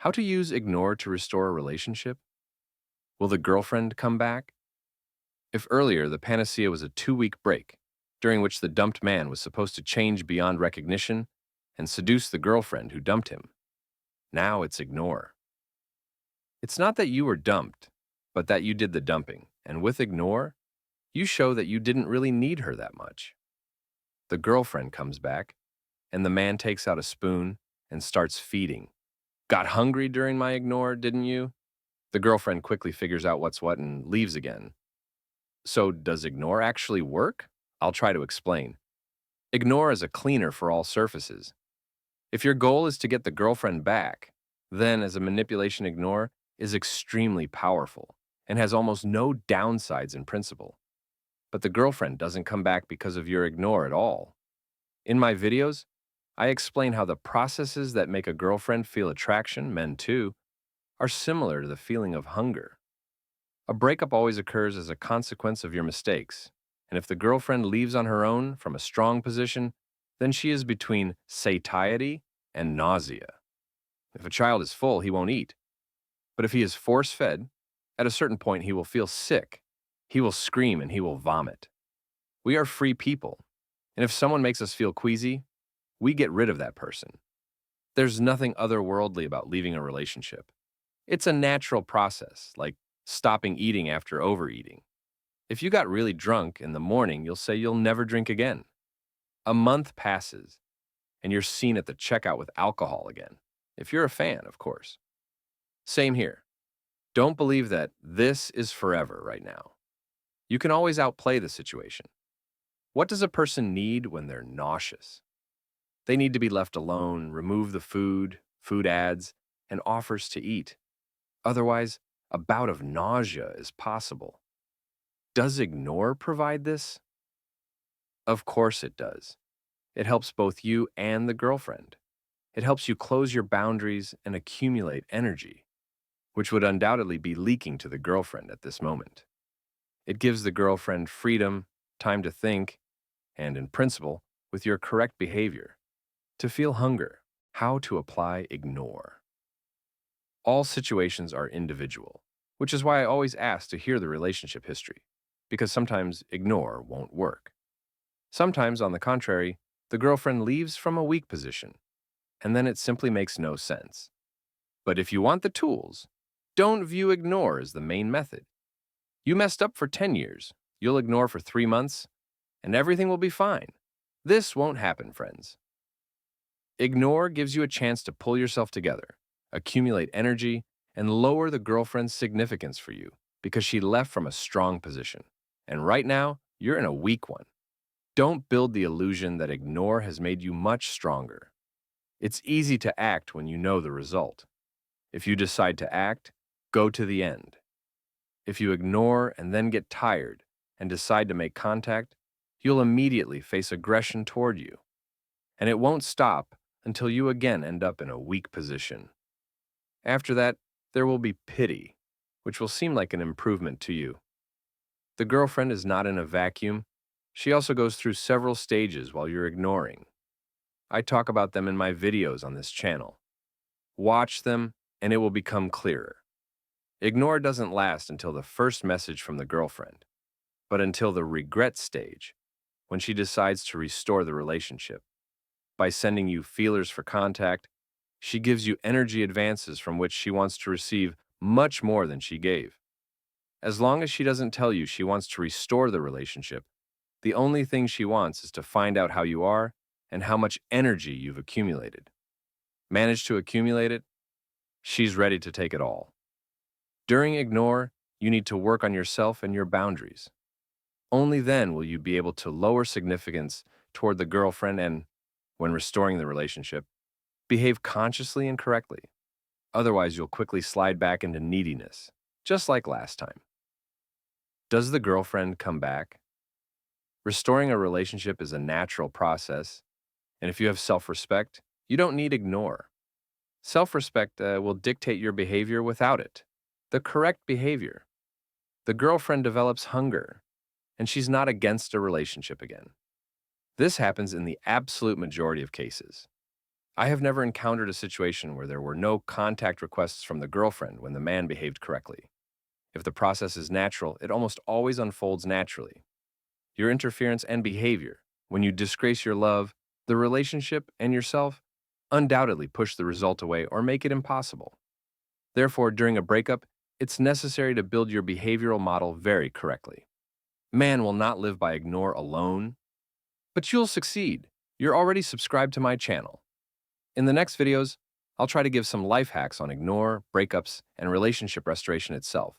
How to use ignore to restore a relationship? Will the girlfriend come back? If earlier the panacea was a 2-week break, during which the dumped man was supposed to change beyond recognition and seduce the girlfriend who dumped him, now it's ignore. It's not that you were dumped, but that you did the dumping, and with ignore, you show that you didn't really need her that much. The girlfriend comes back, and the man takes out a spoon and starts feeding. Got hungry during my ignore, didn't you? The girlfriend quickly figures out what's what and leaves again. So, does ignore actually work? I'll try to explain. Ignore is a cleaner for all surfaces. If your goal is to get the girlfriend back, then as a manipulation, ignore is extremely powerful and has almost no downsides in principle. But the girlfriend doesn't come back because of your ignore at all. In my videos, I explain how the processes that make a girlfriend feel attraction, men too, are similar to the feeling of hunger. A breakup always occurs as a consequence of your mistakes, and if the girlfriend leaves on her own from a strong position, then she is between satiety and nausea. If a child is full, he won't eat. But if he is force-fed, at a certain point he will feel sick, he will scream, and he will vomit. We are free people, and if someone makes us feel queasy, we get rid of that person. There's nothing otherworldly about leaving a relationship. It's a natural process, like stopping eating after overeating. If you got really drunk in the morning, you'll say you'll never drink again. A month passes, and you're seen at the checkout with alcohol again. If you're a fan, of course. Same here. Don't believe that this is forever right now. You can always outplay the situation. What does a person need when they're nauseous? They need to be left alone, remove the food ads, and offers to eat. Otherwise, a bout of nausea is possible. Does ignore provide this? Of course it does. It helps both you and the girlfriend. It helps you close your boundaries and accumulate energy, which would undoubtedly be leaking to the girlfriend at this moment. It gives the girlfriend freedom, time to think, and in principle, with your correct behavior, to feel hunger, how to apply ignore. All situations are individual, which is why I always ask to hear the relationship history, because sometimes ignore won't work. Sometimes, on the contrary, the girlfriend leaves from a weak position, and then it simply makes no sense. But if you want the tools, don't view ignore as the main method. You messed up for 10 years, you'll ignore for 3 months, and everything will be fine. This won't happen, friends. Ignore gives you a chance to pull yourself together, accumulate energy, and lower the girlfriend's significance for you because she left from a strong position. And right now, you're in a weak one. Don't build the illusion that ignore has made you much stronger. It's easy to act when you know the result. If you decide to act, go to the end. If you ignore and then get tired and decide to make contact, you'll immediately face aggression toward you. And it won't stop until you again end up in a weak position. After that, there will be pity, which will seem like an improvement to you. The girlfriend is not in a vacuum. She also goes through several stages while you're ignoring. I talk about them in my videos on this channel. Watch them, and it will become clearer. Ignore doesn't last until the first message from the girlfriend, but until the regret stage, when she decides to restore the relationship. By sending you feelers for contact, she gives you energy advances from which she wants to receive much more than she gave. As long as she doesn't tell you she wants to restore the relationship, the only thing she wants is to find out how you are and how much energy you've accumulated. Manage to accumulate it? She's ready to take it all. During ignore, you need to work on yourself and your boundaries. Only then will you be able to lower significance toward the girlfriend and, when restoring the relationship, behave consciously and correctly. Otherwise, you'll quickly slide back into neediness, just like last time. Does the girlfriend come back? Restoring a relationship is a natural process, and if you have self-respect, you don't need ignore. Self-respect will dictate your behavior without it. The correct behavior. The girlfriend develops hunger, and she's not against a relationship again. This happens in the absolute majority of cases. I have never encountered a situation where there were no contact requests from the girlfriend when the man behaved correctly. If the process is natural, it almost always unfolds naturally. Your interference and behavior, when you disgrace your love, the relationship, and yourself, undoubtedly push the result away or make it impossible. Therefore, during a breakup, it's necessary to build your behavioral model very correctly. Man will not live by ignore alone, but you'll succeed. You're already subscribed to my channel. In the next videos, I'll try to give some life hacks on ignore, breakups, and relationship restoration itself.